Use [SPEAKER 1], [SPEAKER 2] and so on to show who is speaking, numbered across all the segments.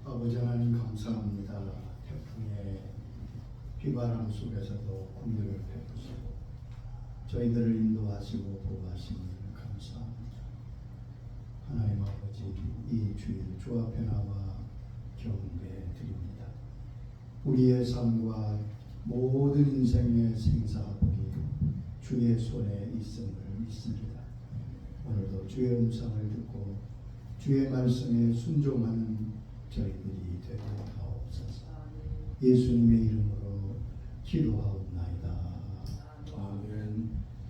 [SPEAKER 1] 아버지 하나님 감사합니다. 태풍의 비바람 속에서도 긍휼을 베푸시고 저희들을 인도하시고 보호하시는 감사합니다. 하나님 아버지, 이 주일 주 앞에 나와 경배해 드립니다. 우리의 삶과 모든 인생의 생사복이 주의 손에 있음을 믿습니다. 오늘도 주의 음성을 듣고 주의 말씀에 순종하는 저희들이 되게 하옵소서. 예수님의 이름으로 기도하옵나이다. 아멘.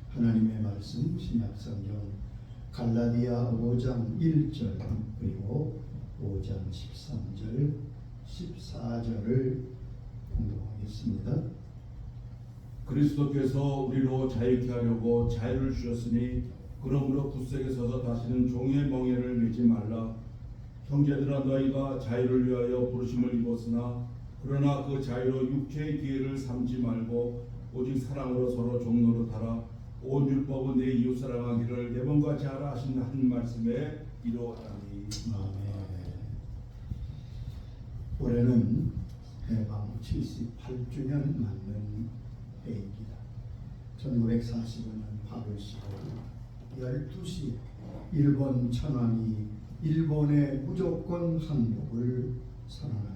[SPEAKER 1] 하나님의 말씀 신약성경 갈라디아 5장 1절 그리고 5장 13절 14절을 공독하겠습니다.
[SPEAKER 2] 그리스도께서 우리로 자유케 하려고 자유를 주셨으니 그러므로 굳세게 서서 다시는 종의 멍에를 매지 말라. 형제들아, 너희가 자유를 위하여 부르심을 입었으나 그러나 그 자유로 육체의 기회를 삼지 말고 오직 사랑으로 서로 종노릇하라. 온 율법은 내 이웃 사랑하기를 내 몸과 하라 하신 한 말씀에 이루어가니.
[SPEAKER 1] 아멘. 올해는 해방 78주년 맞는 해입니다. 1945년 8월 15일 12시 일본 천황이 일본의 무조건 항복을 선언합니다.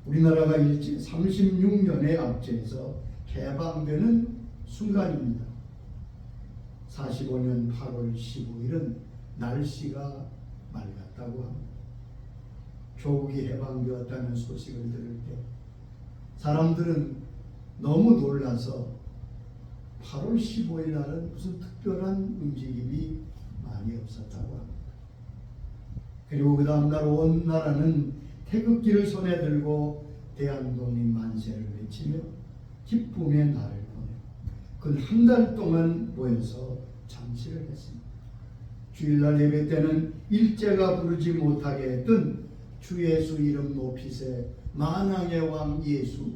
[SPEAKER 1] 우리나라가 일제 36년의 압제에서 해방되는 순간입니다. 45년 8월 15일은 날씨가 맑았다고 합니다. 조국이 해방되었다는 소식을 들을 때 사람들은 너무 놀라서 8월 15일 날은 무슨 특별한 움직임이 많이 없었다고 합니다. 그리고 그 다음날 온 나라는 태극기를 손에 들고 대한독립 만세를 외치며 기쁨의 날을 보내고 그 한 달 동안 모여서 잔치를 했습니다. 주일날 예배 때는 일제가 부르지 못하게 했던 주 예수 이름 높이세 만왕의 왕 예수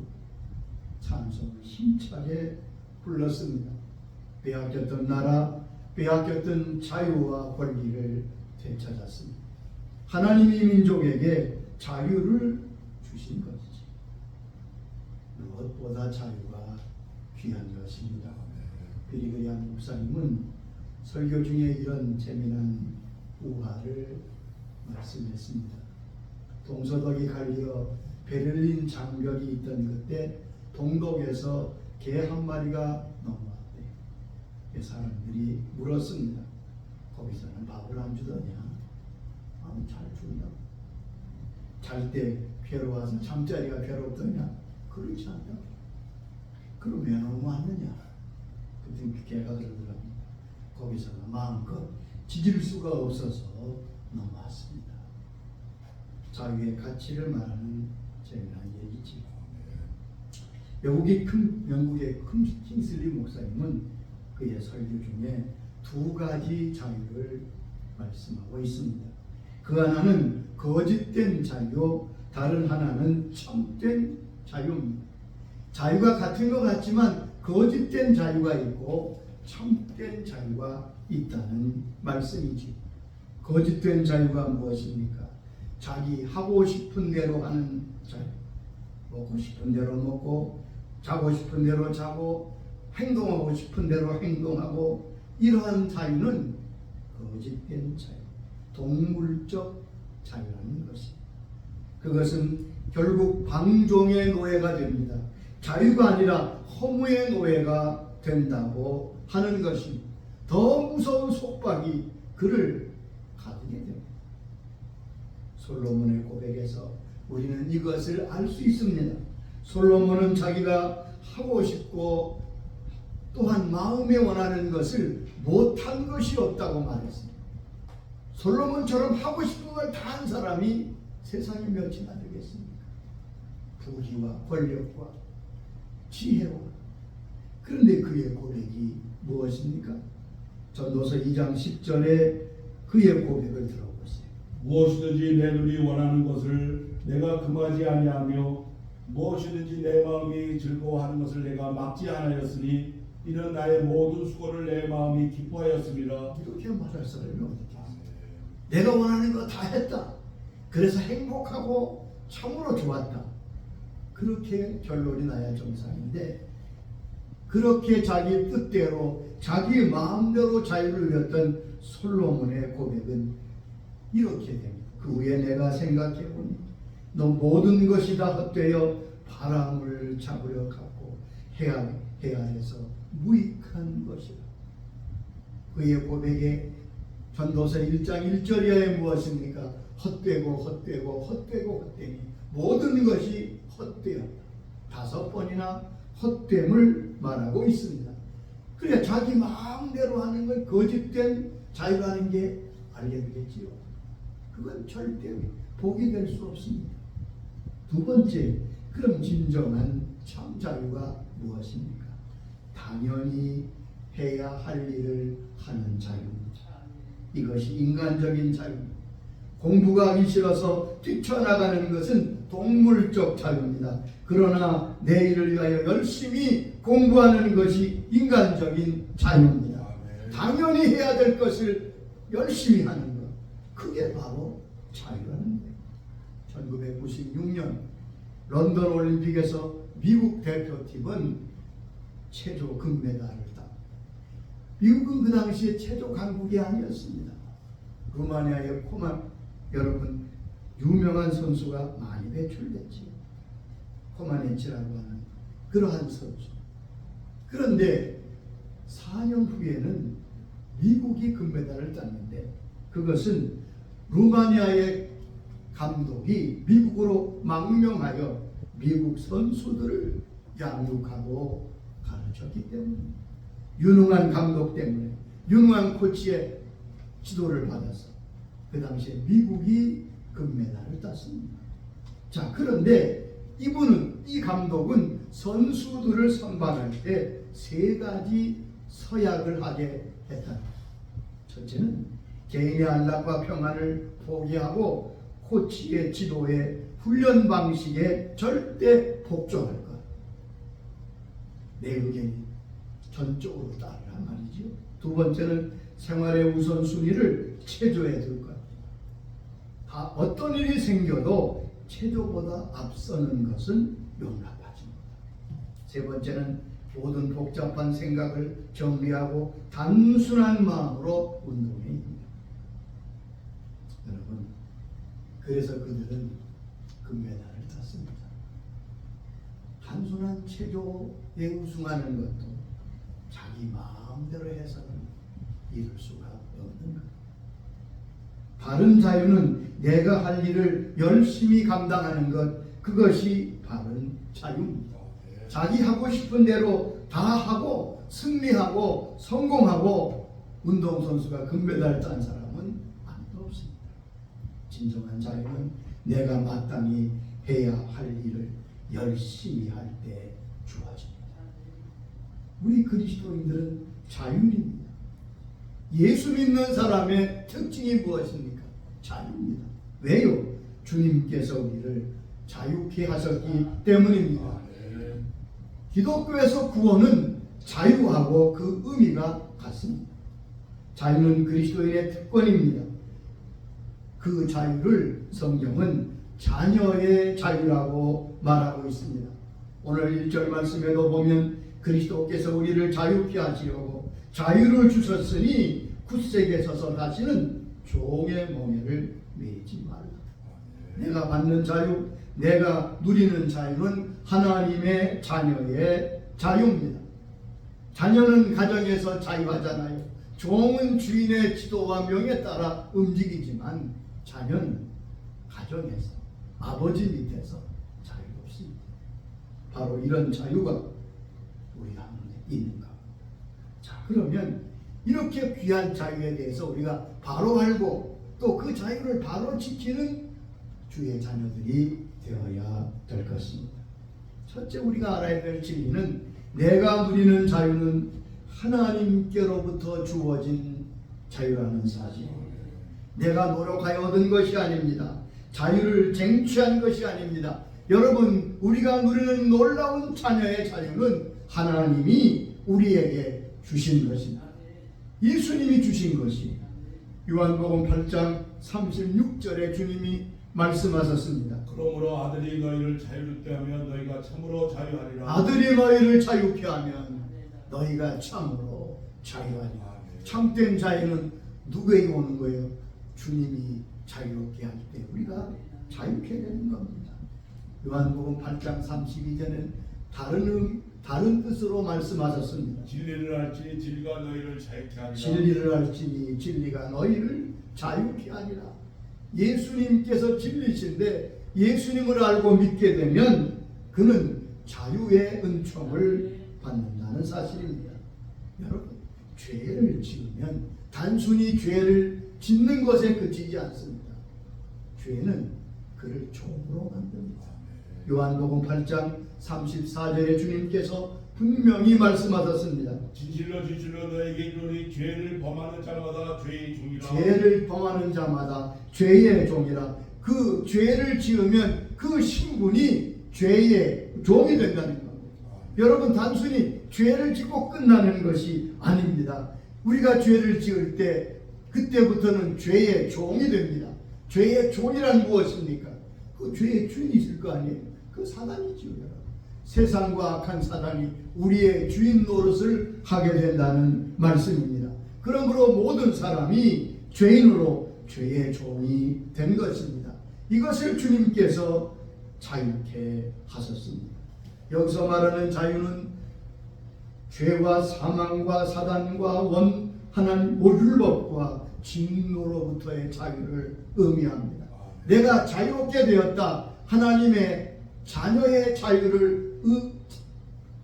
[SPEAKER 1] 찬송을 힘차게 불렀습니다. 빼앗겼던 나라, 빼앗겼던 자유와 권리를 되찾았습니다. 하나님이 민족에게 자유를 주신 것이지 무엇보다 자유가 귀한 것입니다. 비리그리안 목사님은 설교 중에 이런 재미난 우화를 말씀했습니다. 동서독이 갈리어 베를린 장벽이 있던 그때 동독에서 개 한 마리가 넘어왔대. 사람들이 물었습니다. 거기서는 밥을 안 주더냐? 잘 준다. 잘 때 괴로워서 잠자리가 괴롭더냐? 그렇지 않냐? 그럼 왜 넘어왔느냐? 그때 개가 그러더랍니다. 거기서는 마음껏 짖을 수가 없어서 넘어왔습니다. 자유의 가치를 말하는 재미난 얘기지. 영국의 큰 킹슬리 목사님은 그의 설교 중에 두 가지 자유를 말씀하고 있습니다. 그 하나는 거짓된 자유, 다른 하나는 참된 자유입니다. 자유가 같은 것 같지만 거짓된 자유가 있고 참된 자유가 있다는 말씀이지. 거짓된 자유가 무엇입니까? 자기 하고 싶은 대로 하는 자유. 먹고 싶은 대로 먹고 자고 싶은 대로 자고 행동하고 싶은 대로 행동하고 이러한 자유는 거짓된 자유, 동물적 자유라는 것입니다. 그것은 결국 방종의 노예가 됩니다. 자유가 아니라 허무의 노예가 된다고 하는 것입니다. 더 무서운 속박이 그를 가두게 됩니다. 솔로몬의 고백에서 우리는 이것을 알 수 있습니다. 솔로몬은 자기가 하고 싶고 또한 마음에 원하는 것을 못한 것이 없다고 말했습니다. 솔로몬처럼 하고 싶은 걸 다 한 사람이 세상에 몇이나 되겠습니까? 부귀와 권력과 지혜와. 그런데 그의 고백이 무엇입니까? 전도서 2장 10절에 그의 고백을 들어보세요.
[SPEAKER 2] 무엇이든지 내 눈이 원하는 것을 내가 금하지 아니하며 무엇이든지 내 마음이 즐거워하는 것을 내가 막지 않았으니 이는 나의 모든 수고를 내 마음이 기뻐하였습니다.
[SPEAKER 1] 이렇게 말할 사람이 어디 있겠어요? 내가 원하는 거 다 했다. 그래서 행복하고 참으로 좋았다. 그렇게 결론이 나야 정상인데, 그렇게 자기 뜻대로 자기 마음대로 자유를 누렸던 솔로몬의 고백은 이렇게 됩니다. 그 후에 내가 생각해보니 너 모든 것이 다 헛되어 바람을 잡으려 갖고 해안에서 무익한 것이라. 그의 고백에 전도서 1장 1절에 무엇입니까? 헛되고 헛되고 헛되고 헛되니 모든 것이 헛되었다. 5번이나 헛됨을 말하고 있습니다. 그래 자기 마음대로 하는 건 거짓된 자유라는 게 알게 되겠지요. 그건 절대 복이 될 수 없습니다. 두 번째, 그럼 진정한 참 자유가 무엇입니까? 당연히 해야 할 일을 하는 자유입니다. 이것이 인간적인 자유입니다. 공부가 하기 싫어서 뛰쳐나가는 것은 동물적 자유입니다. 그러나 내일을 위하여 열심히 공부하는 것이 인간적인 자유입니다. 당연히 해야 될 것을 열심히 하는 것, 그게 바로 자유라는 거예요. 1996년 런던 올림픽에서 미국 대표팀은 체조 금메달을 땄습니다. 미국은 그 당시에 체조 강국이 아니었습니다. 루마니아의 여러분 유명한 선수가 많이 배출됐지요. 코마네치라고 하는 그러한 선수. 그런데 4년 후에는 미국이 금메달을 땄는데, 그것은 루마니아의 감독이 미국으로 망명하여 미국 선수들을 양육하고 가르쳤기 때문에, 유능한 감독 때문에, 유능한 코치의 지도를 받아서 그 당시에 미국이 금메달을 땄습니다. 자, 그런데 이 감독은 선수들을 선발할 때 3가지 서약을 하게 했다. 첫째는 개인의 안락과 평안을 포기하고 코치의 지도에 훈련 방식에 절대 복종할 것. 내 의견이 전적으로 따르란 말이죠. 두 번째는 생활의 우선순위를 체조에 둘 것. 어떤 일이 생겨도 체조보다 앞서는 것은 용납하지 못합니다. 세 번째는 모든 복잡한 생각을 정리하고 단순한 마음으로 운동에 임합니다. 여러분, 그래서 그들은 금메달을 땄습니다. 단순한 체조에 우승하는 것도 자기 마음대로 해서는 이룰 수가 없는 것. 바른 자유는 내가 할 일을 열심히 감당하는 것, 그것이 바른 자유입니다. 자기 하고 싶은 대로 다 하고 승리하고 성공하고 운동선수가 금메달 딴 사람은 아무도 없습니다. 진정한 자유는 내가 마땅히 해야 할 일을 열심히 할 때 주어집니다. 우리 그리스도인들은 자유입니다. 예수 믿는 사람의 특징이 무엇입니까? 자유입니다. 왜요? 주님께서 우리를 자유케 하셨기 때문입니다. 기독교에서 구원은 자유하고 그 의미가 같습니다. 자유는 그리스도인의 특권입니다. 그 자유를 성경은 자녀의 자유라고 말하고 있습니다. 오늘 1절 말씀에도 보면 그리스도께서 우리를 자유케 하시려고 자유를 주셨으니 굳세게 서서 다시는 종의 멍에를 매지 말라. 내가 받는 자유, 내가 누리는 자유는 하나님의 자녀의 자유입니다. 자녀는 가정에서 자유하잖아요. 종은 주인의 지도와 명에 따라 움직이지만 자녀는 가정에서 아버지 밑에서 자유가 없습니다. 바로 이런 자유가 우리 가운데 있는가. 자, 그러면 이렇게 귀한 자유에 대해서 우리가 바로 알고 또 그 자유를 바로 지키는 주의 자녀들이 되어야 될 것입니다. 첫째, 우리가 알아야 될 진리는 내가 누리는 자유는 하나님께로부터 주어진 자유라는 사실. 내가 노력하여 얻은 것이 아닙니다. 자유를 쟁취한 것이 아닙니다. 여러분, 우리가 누리는 놀라운 자녀의 자유는 하나님이 우리에게 주신 것입니다. 예수님이 주신 것이 요한복음 8장 36절에 주님이 말씀하셨습니다.
[SPEAKER 2] 그러므로 아들이 너희를 자유롭게 하면 너희가 참으로 자유하리라.
[SPEAKER 1] 아들이 너희를 자유케 하면 너희가 참으로 자유하리라. 참된 자유는 누구에게 오는 거예요? 주님이 자유롭게 할 때 우리가 자유케 되는 겁니다. 요한복음 8장 32절은 다른 뜻으로 말씀하셨습니다.
[SPEAKER 2] 진리를 알지니 진리가 너희를 자유케 하리라.
[SPEAKER 1] 진리를 알지니 진리가 너희를 자유케 하리라. 예수님께서 진리신데 예수님을 알고 믿게 되면 그는 자유의 은총을 받는다는 사실입니다. 여러분, 죄를 지으면 단순히 죄를 짓는 것에 그치지 않습니다. 죄는 그를 종으로 만듭니다. 요한복음 8장 34절에 주님께서 분명히 말씀하셨습니다.
[SPEAKER 2] 진실로 너에게 이르노니 죄를 범하는 자마다 죄의 종이라.
[SPEAKER 1] 죄를 범하는 자마다 죄의 종이라. 그 죄를 지으면 그 신분이 죄의 종이 된다는 겁니다. 여러분, 단순히 죄를 짓고 끝나는 것이 아닙니다. 우리가 죄를 지을 때 그때부터는 죄의 종이 됩니다. 죄의 종이란 무엇입니까? 그 죄의 주인이 있을 거 아니에요. 그 사단이지요. 여러분. 세상과 악한 사단이 우리의 주인 노릇을 하게 된다는 말씀입니다. 그러므로 모든 사람이 죄인으로 죄의 종이 된 것입니다. 이것을 주님께서 자유케 하셨습니다. 여기서 말하는 자유는 죄와 사망과 사단과 원하는 오율법과 진노로부터의 자유를 의미합니다. 내가 자유롭게 되었다. 하나님의 자녀의 자유를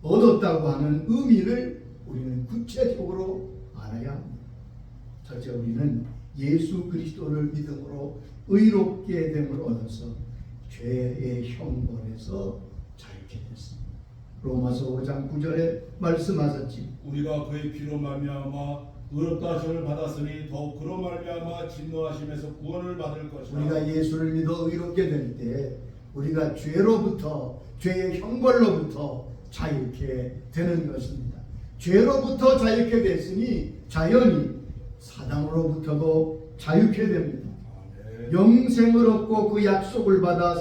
[SPEAKER 1] 얻었다고 하는 의미를 우리는 구체적으로 알아야 합니다. 첫째, 우리는 예수 그리스도를 믿음으로 의롭게 됨을 얻어서 죄의 형벌에서 자유케 됐습니다. 로마서 5장 9절에 말씀하셨지.
[SPEAKER 2] 우리가 그의 피로 말미암아 의롭다 하심을 받았으니 더욱 그로 말미암아 진노하심에서 구원을 받을 것이다.
[SPEAKER 1] 우리가 예수를 믿어 의롭게 될 때 우리가 죄로부터, 죄의 형벌로부터 자유케 되는 것입니다. 죄로부터 자유케 됐으니 자연히 사단으로부터도 자유케 됩니다. 영생을 얻고 그 약속을 받아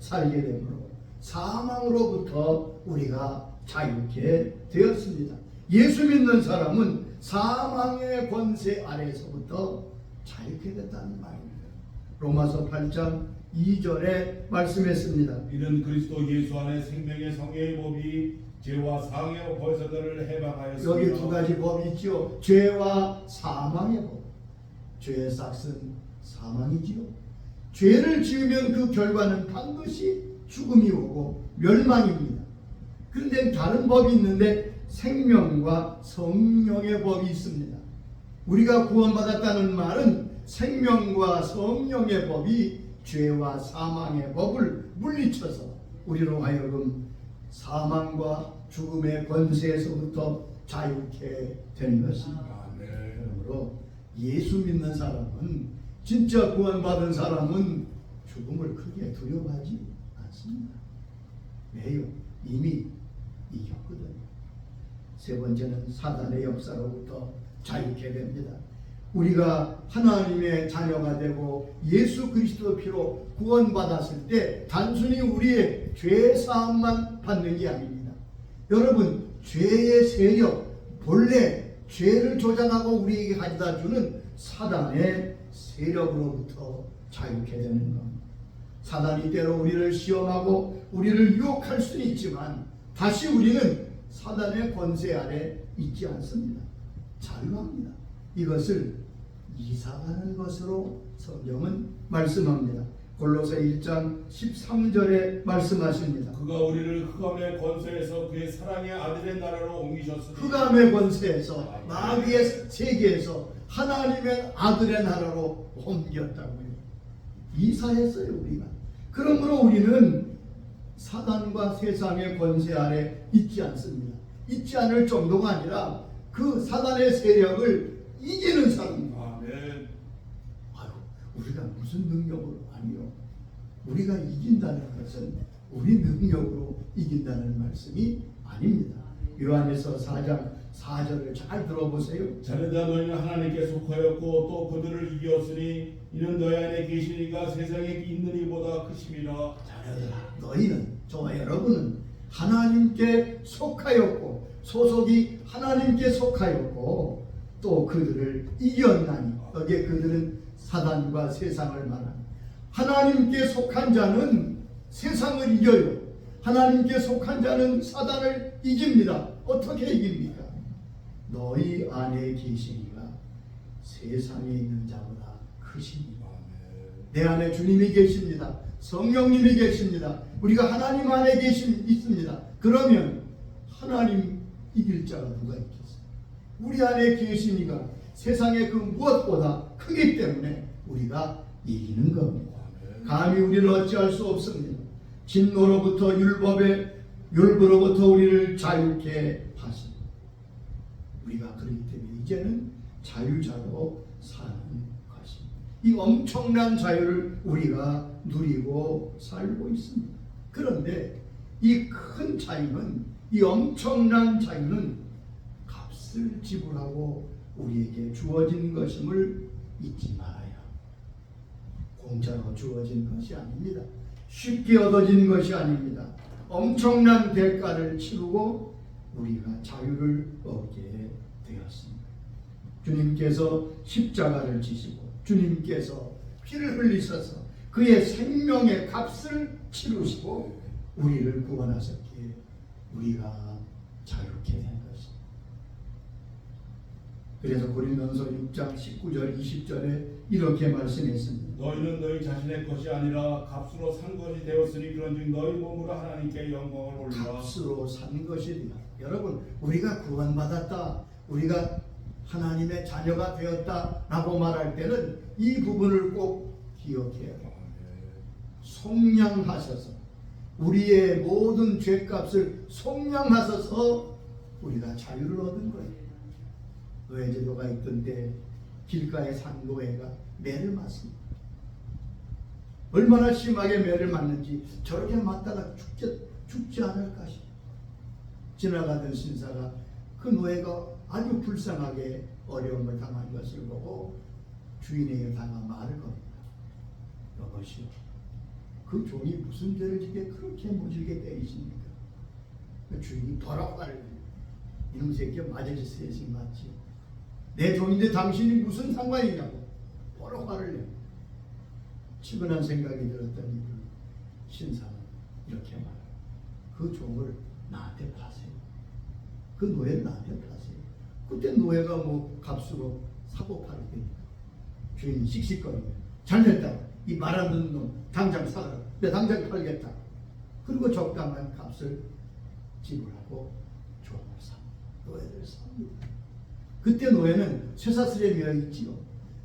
[SPEAKER 1] 살게 되므로 사망으로부터 우리가 자유케 되었습니다. 예수 믿는 사람은 사망의 권세 아래에서부터 자유케 됐다는 말입니다. 로마서 8장 2절에 말씀했습니다.
[SPEAKER 2] 이는 그리스도 예수 안에 생명의 성령의 법이 죄와 사망의 법에서 너를 해방하였으며.
[SPEAKER 1] 여기 두 가지 법이 있죠. 죄와 사망의 법. 죄의 싹은 사망이지요. 죄를 지으면 그 결과는 반드시 죽음이 오고 멸망입니다. 그런데 다른 법이 있는데 생명과 성령의 법이 있습니다. 우리가 구원받았다는 말은 생명과 성령의 법이 죄와 사망의 법을 물리쳐서 우리로 하여금 사망과 죽음의 권세에서부터 자유케 되는 것입니다. 그러므로 예수 믿는 사람은, 진짜 구원받은 사람은 죽음을 크게 두려워하지 않습니다. 왜요? 이미 이겼거든요. 세 번째는 사단의 역사로부터 자유케 됩니다. 우리가 하나님의 자녀가 되고 예수 그리스도 피로 구원받았을 때 단순히 우리의 죄 사함만 받는 게 아닙니다. 여러분, 죄의 세력, 본래 죄를 조장하고 우리에게 가져다 주는 사단의 세력으로부터 자유케 되는 겁니다. 사단이 때로 우리를 시험하고 우리를 유혹할 수는 있지만 다시 우리는 사단의 권세 아래 있지 않습니다. 자유합니다. 이것을 이사가는 것으로 성경은 말씀합니다. 골로새 1장 13절에 말씀하십니다.
[SPEAKER 2] 그가 우리를 흑암의 권세에서 그의 사랑의 아들의 나라로 옮기셨으니.
[SPEAKER 1] 흑암의 권세에서, 마귀의 세계에서 하나님의 아들의 나라로 옮겼다고요. 이사했어요, 우리가. 그러므로 우리는 사단과 세상의 권세 아래 있지 않습니다. 있지 않을 정도가 아니라 그 사단의 세력을 이기는 사람입니다. 아유, 우리가 무슨 능력으로? 아니요. 우리가 이긴다는 것은 우리 능력으로 이긴다는 말씀이 아닙니다. 요한에서 4장 4절을 잘 들어보세요.
[SPEAKER 2] 자네다 너희는 하나님께 속하였고 또 그들을 이겼으니 이는 너희 안에 계시니가 세상에 있는 이보다 크심이라.
[SPEAKER 1] 자녀들아, 너희는, 저와 여러분은 하나님께 속하였고 소속이 하나님께 속하였고 또 그들을 이겼나니, 여기에 그들은 사단과 세상을 말하는, 하나님께 속한 자는 세상을 이겨요. 하나님께 속한 자는 사단을 이깁니다. 어떻게 이깁니까? 너희 안에 계시니가 세상에 있는 자보다 크십니다. 내 안에 주님이 계십니다. 성령님이 계십니다. 우리가 하나님 안에 있습니다. 그러면 하나님 이길 자가 누가 있겠어요? 우리 안에 계시니가 세상의 그 무엇보다 크기 때문에 우리가 이기는 겁니다. 감히 우리를 어찌할 수 없습니다. 진노로부터 율법으로부터 우리를 자유케 하십니다. 우리가 그렇기 때문에 이제는 자유자로 사는 것입니다. 이 엄청난 자유를 우리가 누리고 살고 있습니다. 그런데 이 큰 자유는, 이 엄청난 자유는 값을 지불하고 우리에게 주어진 것임을 잊지 말아야 합니다. 공짜로 주어진 것이 아닙니다. 쉽게 얻어진 것이 아닙니다. 엄청난 대가를 치르고 우리가 자유를 얻게 되었습니다. 주님께서 십자가를 지시고 주님께서 피를 흘리셔서 그의 생명의 값을 치르시고 우리를 구원하셨기에 우리가 자유케 된 것입니다. 그래서 고린도전서 6장 19절 20절에 이렇게 말씀했습니다.
[SPEAKER 2] 너희는 너희 자신의 것이 아니라 값으로 산 것이 되었으니 그런즉 너희 몸으로 하나님께 영광을 올리라.
[SPEAKER 1] 값으로 산 것이다. 여러분, 우리가 구원받았다, 우리가 하나님의 자녀가 되었다라고 말할 때는 이 부분을 꼭 기억해야 해요. 속량하셔서 우리의 모든 죄값을 속량하셔서 우리가 자유를 얻은 거예요. 노예제도가 있던 때 길가에 산 노예가 매를 맞습니다. 얼마나 심하게 매를 맞는지 저렇게 맞다가 죽지 않을까 싶어요. 지나가던 신사가 그 노예가 아주 불쌍하게 어려움을 당한 것을 보고 주인에게 다가 말을 겁니다. 여보시오, 그 종이 무슨 죄를 지게 그렇게 모질게 때리십니까? 그 주인이 더럽 화를 내요. 이놈 새끼야, 맞을지 셋이 맞지. 내 종인데 당신이 무슨 상관이냐고 더럽 화를 내요. 치근한 생각이 들었더니 신사는 이렇게 말해요. 그 종을 나한테 파세요. 그 노예를 나한테 파세요. 그때 노예가 뭐 값으로 사고 팔을 때니까 주인이 씩씩거리며 잘됐다, 이 말 안 듣는 놈 당장 사라, 내가 당장 팔겠다. 그리고 적당한 값을 지불하고 종을 삽니다. 노예를 삽니다. 그때 노예는 쇠사슬에 매어 있지요.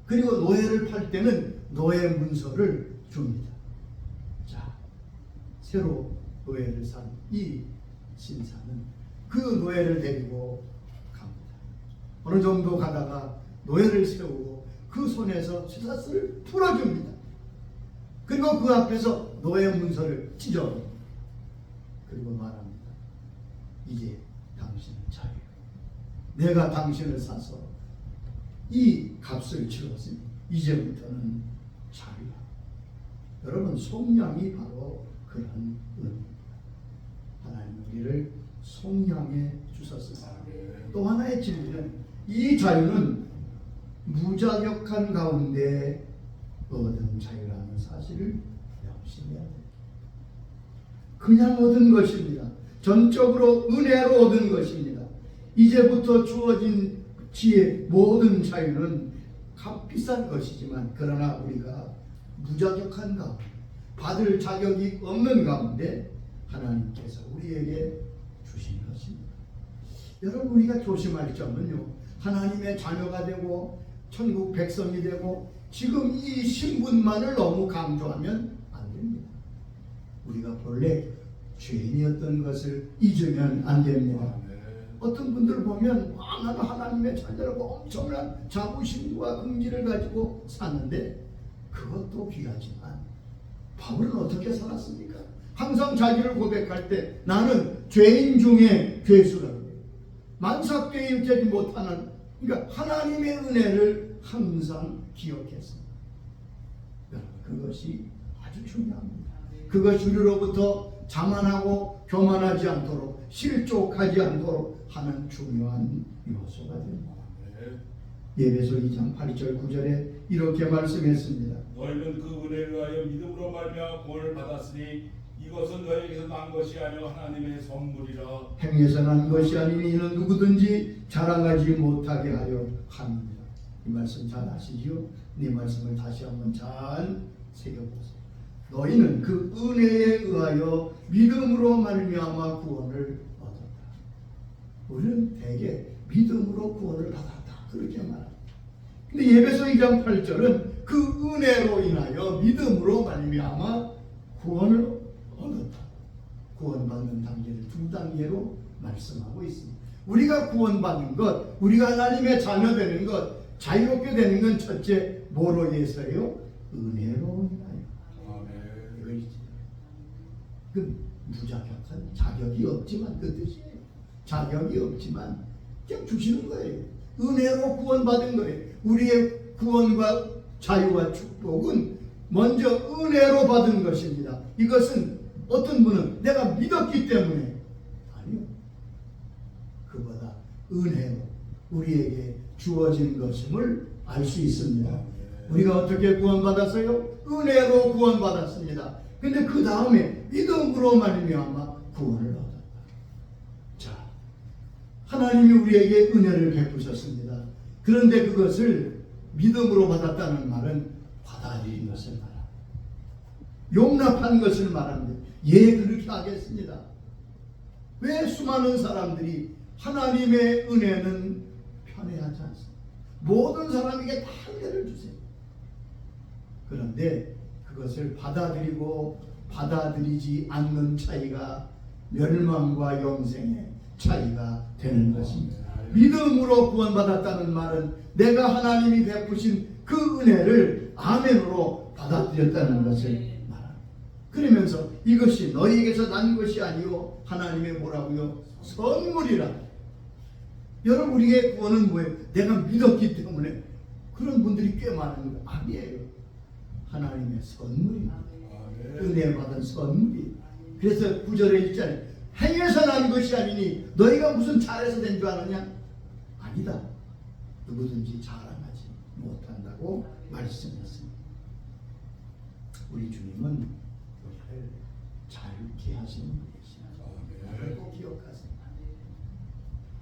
[SPEAKER 1] 그리고 노예를 팔 때는 노예 문서를 줍니다. 자, 새로 노예를 산 이 신사는 그 노예를 데리고 갑니다. 어느 정도 가다가 노예를 세우고 그 손에서 쇠사슬을 풀어줍니다. 그리고 그 앞에서 노예 문서를 찢어버립니다. 그리고 말합니다. 이제 당신은 자유예요. 내가 당신을 사서 이 값을 치렀으니 이제부터는 자유야. 여러분, 속량이 바로 그런 의미입니다. 하나님 우리를 속량해 주셨습니다. 또 하나의 진리는 이 자유는 무자격한 가운데 얻은 자유라는 사실을 명심해야 됩니다. 그냥 얻은 것입니다. 전적으로 은혜로 얻은 것입니다. 이제부터 주어진 지혜 모든 자유는 값비싼 것이지만 그러나 우리가 무자격한 가운데, 받을 자격이 없는 가운데 하나님께서 우리에게 주신 것입니다. 여러분, 우리가 조심할 점은요, 하나님의 자녀가 되고 천국 백성이 되고 지금 이 신분만을 너무 강조하면 안 됩니다. 우리가 본래 죄인이었던 것을 잊으면 안 됩니다. 어떤 분들 보면 나는 하나님의 자녀라고 엄청난 자부심과 긍지를 가지고 사는데 그것도 귀하지만 바울은 어떻게 살았습니까? 항상 자기를 고백할 때 나는 죄인 중에 괴수라고 해요. 만삭되이 일깨지 못하는, 그러니까 하나님의 은혜를 항상 기억했습니다. 그것이 아주 중요합니다. 그것 주로부터 자만하고 교만하지 않도록 실족하지 않도록 하는 중요한 요소가 됩니다. 예배소 2장 8절 9절에 이렇게 말씀했습니다.
[SPEAKER 2] 너희는 그 은혜에 의하여 믿음으로 말미암아 구원을 받았으니 이것은 너희에게서 난 것이 아니요 하나님의 선물이라.
[SPEAKER 1] 행위에서 난 것이 아니니 이는 누구든지 자랑하지 못하게 하려 함이니라. 이 말씀 잘 아시지요? 이 말씀을 다시 한번 잘 새겨보세요. 너희는 그 은혜에 의하여 믿음으로 말미암아 구원을 얻었다. 우리는 대개 믿음으로 구원을 받았다 그렇게 말합니다. 근데 예배소 2장 8절은 그 은혜로 인하여 믿음으로 말미암아 구원을 얻었다. 구원받는 단계를 두 단계로 말씀하고 있습니다. 우리가 구원받는 것, 우리가 하나님의 자녀 되는 것, 자유롭게 되는 건 첫째 뭐로 인해서요? 은혜로 인하여. 이것이지. 그 무자격한 자격이 없지만 그 뜻이에요. 자격이 없지만 그냥 주시는 거예요. 은혜로 구원받은 거예요. 우리의 구원과 자유와 축복은 먼저 은혜로 받은 것입니다. 이것은 어떤 분은 내가 믿었기 때문에 아니요. 그보다 은혜로 우리에게 주어진 것임을 알 수 있습니다. 우리가 어떻게 구원받았어요? 은혜로 구원받았습니다. 근데 그 다음에 믿음으로 말미암아 구원을 얻었다. 자, 하나님이 우리에게 은혜를 베푸셨습니다. 그런데 그것을 믿음으로 받았다는 말은 받아들인 것을 말합니다. 용납한 것을 말합니다. 예, 그렇게 하겠습니다. 왜 수많은 사람들이 하나님의 은혜는 편애하지 않습니다. 모든 사람에게 다 은혜를 주세요. 그런데 그것을 받아들이고 받아들이지 않는 차이가 멸망과 영생의 차이가 되는 것입니다. 믿음으로 구원받았다는 말은 내가 하나님이 베푸신 그 은혜를 아멘으로 받아들였다는 것을 말합니다. 그러면서 이것이 너희에게서 난 것이 아니요 하나님의 뭐라고요? 선물이라. 여러분 우리의 구원은 뭐예요? 내가 믿었기 때문에. 그런 분들이 꽤 많은 거 아니에요. 하나님의 선물입니다. 은혜 받은 선물이. 그래서 9절에 있잖아요. 행위에서 난 것이 아니니 너희가 무슨 잘해서 된 줄 아느냐? 아니다. 누구든지 자랑하지 못한다고 말씀했습니다. 우리 주님은 우리를 자유케 하시는 분이시다. 꼭 기억하세요.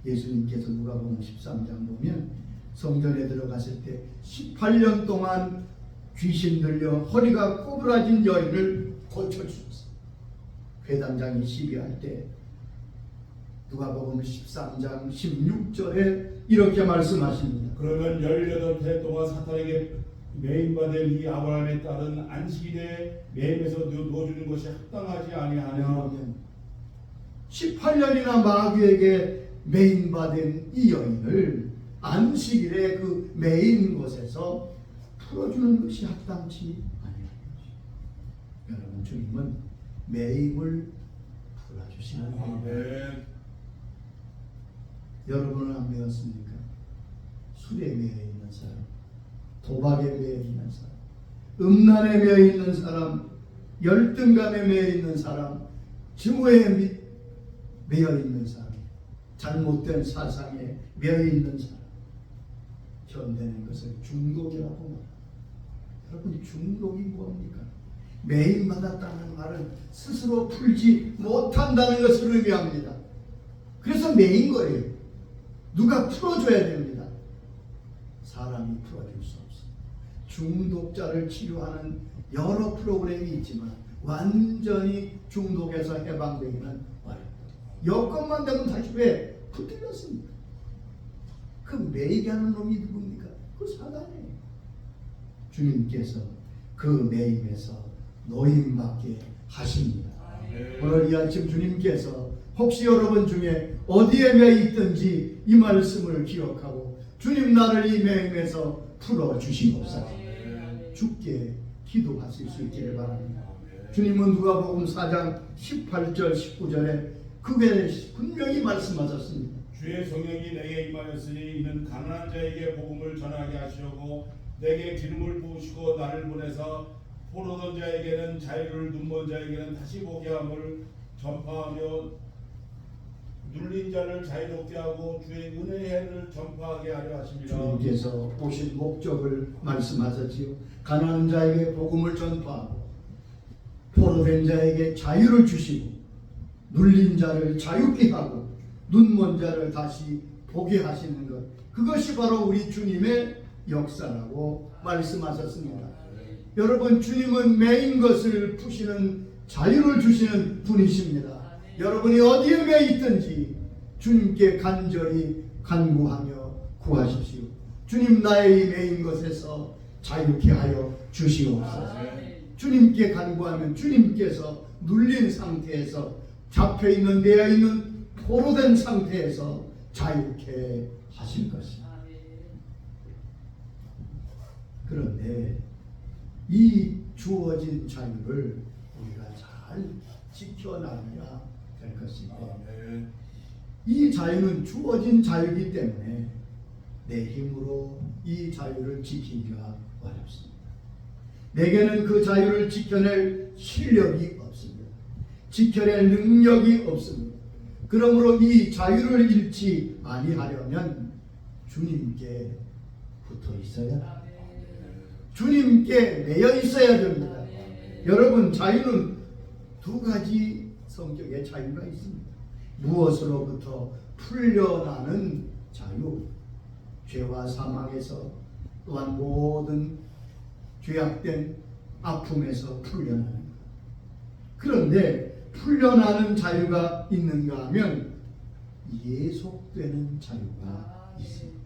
[SPEAKER 1] 예수님께서 누가복음 13장 보면 성전에 들어갔을 때 18년 동안 귀신 들려 허리가 꼬부라진 여인을 고쳐주셨어요. 회당장이 시비할 때 누가복음 13장 16절에 이렇게 말씀하십니다.
[SPEAKER 2] 그러면 18해 동안 사탄에게 매임받은 이 아브라함의 딸은 안식일에 매임에서 누워주는 것이 합당하지 아니하냐.
[SPEAKER 1] 18년이나 마귀에게 매임받은 이 여인을 안식일에 그 매인 곳에서 풀어주는 것이 합당치 아니하는 것입니다. 여러분 주님은 매임을 풀어주시는 분입니다. 여러분은 안 배웠습니까? 술에 매여 있는 사람, 도박에 매여 있는 사람, 음란에 매여 있는 사람, 열등감에 매여 있는 사람, 증오에 매여 있는 사람, 잘못된 사상에 매여 있는 사람, 견뎌낸 것을 중독이라고 말합니다. 여러분 중독이 뭡니까? 매임받았다는 말은 스스로 풀지 못한다는 것을 의미합니다. 그래서 매인 거예요. 누가 풀어줘야 됩니다. 사람이 풀어줄 수 없습니다. 중독자를 치료하는 여러 프로그램이 있지만 완전히 중독에서 해방되기는 어렵다. 여건만 되면 다시 왜 붙들렸습니까? 그 매이게 하는 놈이 누굽니까? 그 사단이에요. 주님께서 그 매임에서 노임받게 하십니다. 오늘 이 아침 주님께서 혹시 여러분 중에 어디에 매여 있든지 이 말씀을 기억하고 주님 나를 이 매임에서 풀어주시옵소서. 주께 기도하실 수 있기를 바랍니다. 주님은 누가복음 4장 18절 19절에 그게 분명히 말씀하셨습니다.
[SPEAKER 2] 주의 성령이 내게 임하였으니 이는 가난한 자에게 복음을 전하게 하시려고 내게 기름을 부으시고 나를 보내서 포로된 자에게는 자유를, 눈먼 자에게는 다시 보게 함을 전파하며 눌린 자를 자유롭게 하고 주의 은혜의 해를 전파하게 하려 하십니다.
[SPEAKER 1] 주님께서 오신 목적을 말씀하셨지요. 가난한 자에게 복음을 전파하고 포로된 자에게 자유를 주시고 눌린 자를 자유케 하고 눈먼 자를 다시 보게 하시는 것, 그것이 바로 우리 주님의 역사라고 말씀하셨습니다. 여러분, 주님은 매인 것을 푸시는 자유를 주시는 분이십니다. 여러분이 어디에 매 있든지 주님께 간절히 간구하며 구하십시오. 주님, 나의 매인 것에서 자유케 하여 주시옵소서. 주님께 간구하면 주님께서 눌린 상태에서 잡혀있는, 매여있는 포로된 상태에서 자유케 하실 것입니다. 그런데 이 주어진 자유를 우리가 잘 지켜나가야 될 것입니다. 이 자유는 주어진 자유이기 때문에 내 힘으로 이 자유를 지키기가 어렵습니다. 내게는 그 자유를 지켜낼 실력이 없습니다. 지켜낼 능력이 없습니다. 그러므로 이 자유를 잃지 아니하려면 주님께 붙어 있어야 합니다. 주님께 매여 있어야 됩니다. 여러분, 자유는 두 가지 성격의 자유가 있습니다. 무엇으로부터 풀려나는 자유, 죄와 사망에서, 또한 모든 죄악된 아픔에서 풀려나는 것. 그런데 풀려나는 자유가 있는가 하면 예속되는 자유가 있습니다.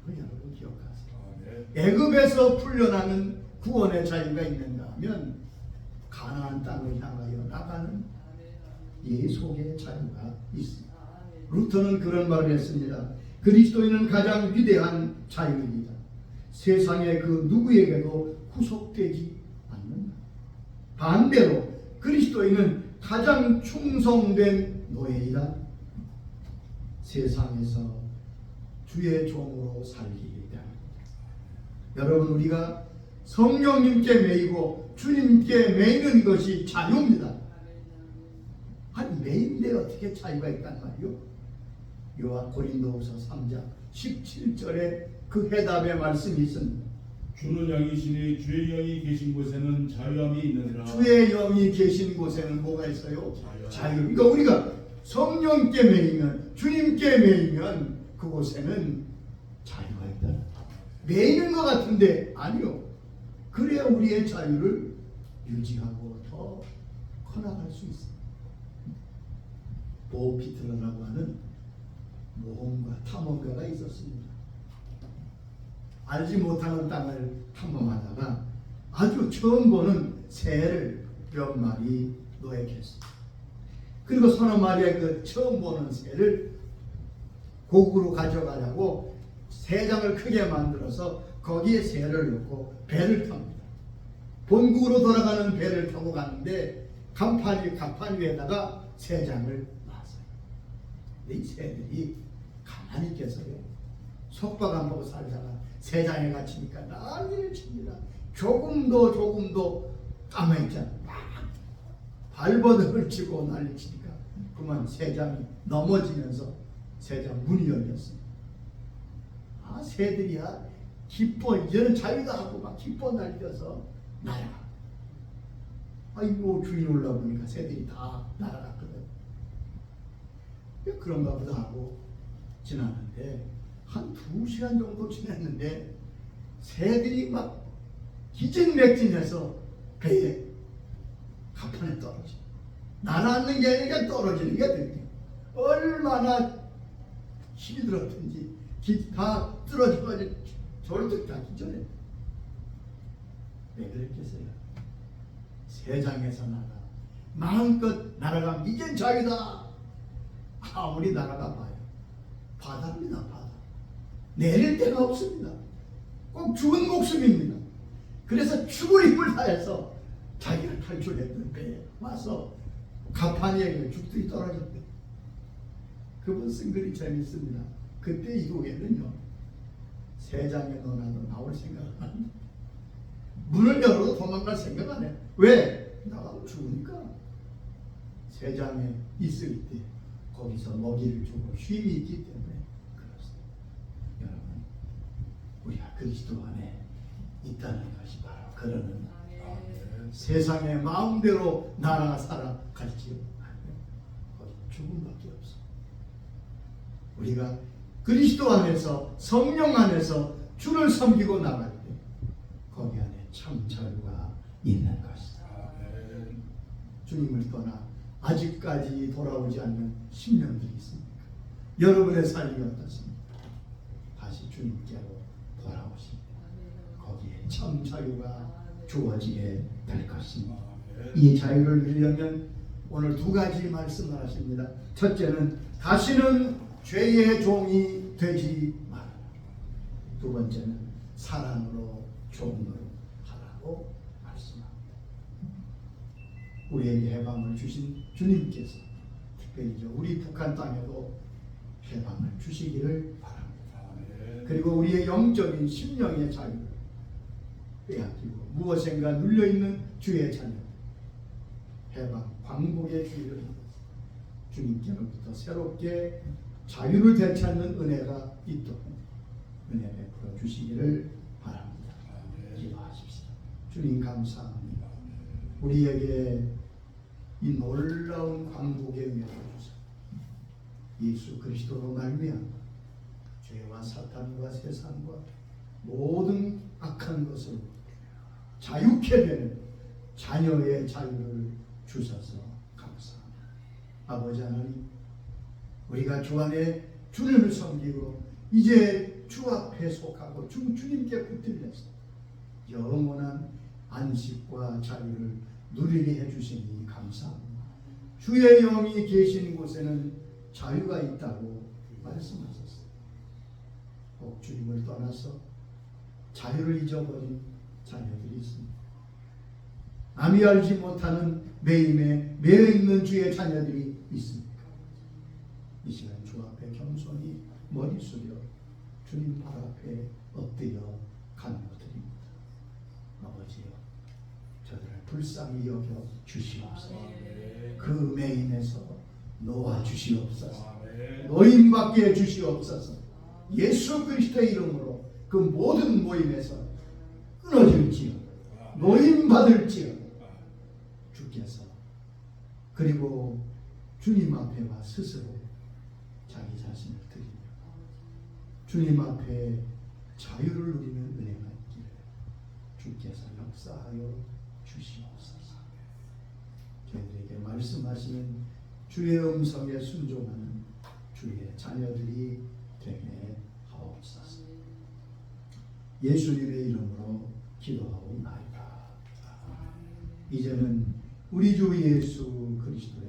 [SPEAKER 1] 그 여러분 기억하세요. 애굽에서 풀려나는 구원의 자유가 있는가 하면 가나안 땅을 향하여 나가는 예속의 자유가 있습니다. 루터는 그런 말을 했습니다. 그리스도인은 가장 위대한 자유입니다. 세상의 그 누구에게도 후속되지 않는다. 반대로 그리스도인은 가장 충성된 노예이다. 세상에서 주의 종으로 살기 때문입니다. 여러분, 우리가 성령님께 매이고 주님께 매이는 것이 자유입니다. 아니, 매인데 어떻게 자유가 있단 말이요? 고린도후서 3장 17절에 그 해답의 말씀이 있습니다.
[SPEAKER 2] 주는 영이시니 주의 영이 계신 곳에는 자유함이 있느니라.
[SPEAKER 1] 주의 영이 계신 곳에는 뭐가 있어요? 자유. 그러니까 우리가 성령께 매이면, 주님께 매이면 그곳에는 자유가 있다. 매이는 것 같은데 아니요. 그래야 우리의 자유를 유지하고 더 커나갈 수 있습니다. 보피트러라고 하는 모험가, 탐험가가 있었습니다. 알지 못하는 땅을 탐험하다가 아주 처음 보는 새를 몇 마리 노획했습니다. 그리고 서너 마리의 그 처음 보는 새를 고국으로 가져가려고 새장을 크게 만들어서 거기에 새를 넣고 배를 탑니다. 본국으로 돌아가는 배를 타고 갔는데 갑판 위에다가 새장을 놨어요. 이 새들이 가만히 있겠어요? 속박 안 보고 살다가 새장에 갇히니까 난리를 칩니다. 조금도 가만히 있잖아. 막 발버둥을 치고 난리 치니까 그만 새장이 넘어지면서 새장 문이 열렸습니다. 아, 새들이야 기뻐, 이제는 자유다 하고 막 기뻐 날려서 날아가. 아이고, 주인 올라보니까 새들이 다 날아갔거든. 그런가 보다 하고 지났는데 한 2시간 정도 지났는데 새들이 막 기진맥진해서 배에 갑판에 떨어져. 날아앉는 게 아니라 떨어지는 게 되네. 얼마나 힘이 들었든지 다 떨어져가지고 절뚝 닿기 전에. 왜 그랬겠어요? 세상에서 나가 마음껏 날아가면 이젠 자유다. 아무리 날아가 봐요. 바다입니다. 바다. 내릴 데가 없습니다. 꼭 죽은 목숨입니다. 그래서 죽을 힘을 다해서 자기를 탈출했던 배에 와서 갑판이에게 죽들이 떨어졌대. 그분 쓴 글이 재밌습니다. 그때 이후에는요, 세상에 너나도 나올 생각을 합니다. 문을 열어도 도망갈 생각 안 해. 왜? 나가면 죽으니까. 세상에 있을 때 거기서 먹이를 주고 쉼이 있기 때문에 그렇습니다. 여러분, 우리가 그리스도 안에 있다는 것이 바로 그러는 세상의 마음대로 나라 살아갈지요. 거기 죽음밖에 없어. 우리가 그리스도 안에서 성령 안에서 주를 섬기고 나갈 때 거기 안에 참 자유가 있는 것이다. 주님을 떠나 아직까지 돌아오지 않는 심령들이 있습니까? 여러분의 삶이 어떻습니까? 다시 주님께로 돌아오십니다. 거기에 참 자유가 주어지게 될 것입니다. 이 자유를 누리려면 오늘 두 가지 말씀을 하십니다. 첫째는 다시는 죄의 종이 되지 말아라. 두 번째는 사랑으로 종을 하라고 말씀합니다. 우리에게 해방을 주신 주님께서 특별히 우리 북한 땅에도 해방을 주시기를 바랍니다. 그리고 우리의 영적인 심령의 자유를 빼앗기고 무엇인가 눌려있는 주의 자녀 해방, 광복의 주의를 주님께로부터 새롭게 자유를 되찾는 은혜가 있도록 은혜 베풀어 주시기를 바랍니다. 기도하십시다. 주님 감사합니다. 우리에게 이 놀라운 광복의 은혜를 주사 예수 그리스도로 말미암아 죄와 사탄과 세상과 모든 악한 것을 자유케 되는 자녀의 자유를 주셔서 감사합니다. 아버지 하나님, 우리가 주 안에 주님을 섬기고 이제 주 앞에 속하고 주님께 붙들려서 영원한 안식과 자유를 누리게 해주시니 감사합니다. 주의 영이 계신 곳에는 자유가 있다고 말씀하셨습니다. 혹 주님을 떠나서 자유를 잊어버린 자녀들이 있습니다. 남이 알지 못하는 매임에 매여있는 주의 자녀들이 있습니까? 이 시간 주 앞에 겸손히 머리 숙여 주님 발 앞에 엎드려 간구드립니다. 아버지여, 저들을 불쌍히 여겨 주시옵소서. 그 매임에서 놓아 주시옵소서. 노임받게 해 주시옵소서. 예수 그리스도의 이름으로 그 모든 모임에서 끊어질지어다. 노임받을지어다. 주께서 그리고 주님 앞에 와 스스로 자기 자신을 드리며 주님 앞에 자유를 누리는 은혜가 있기를 주께서 역사하여 주시옵소서. 저희들에게 말씀하시는 주의 음성에 순종하는 주의 자녀들이 되게 하옵소서. 예수님의 이름으로 기도하옵나이다. 이제는 우리 주 예수 그리스도의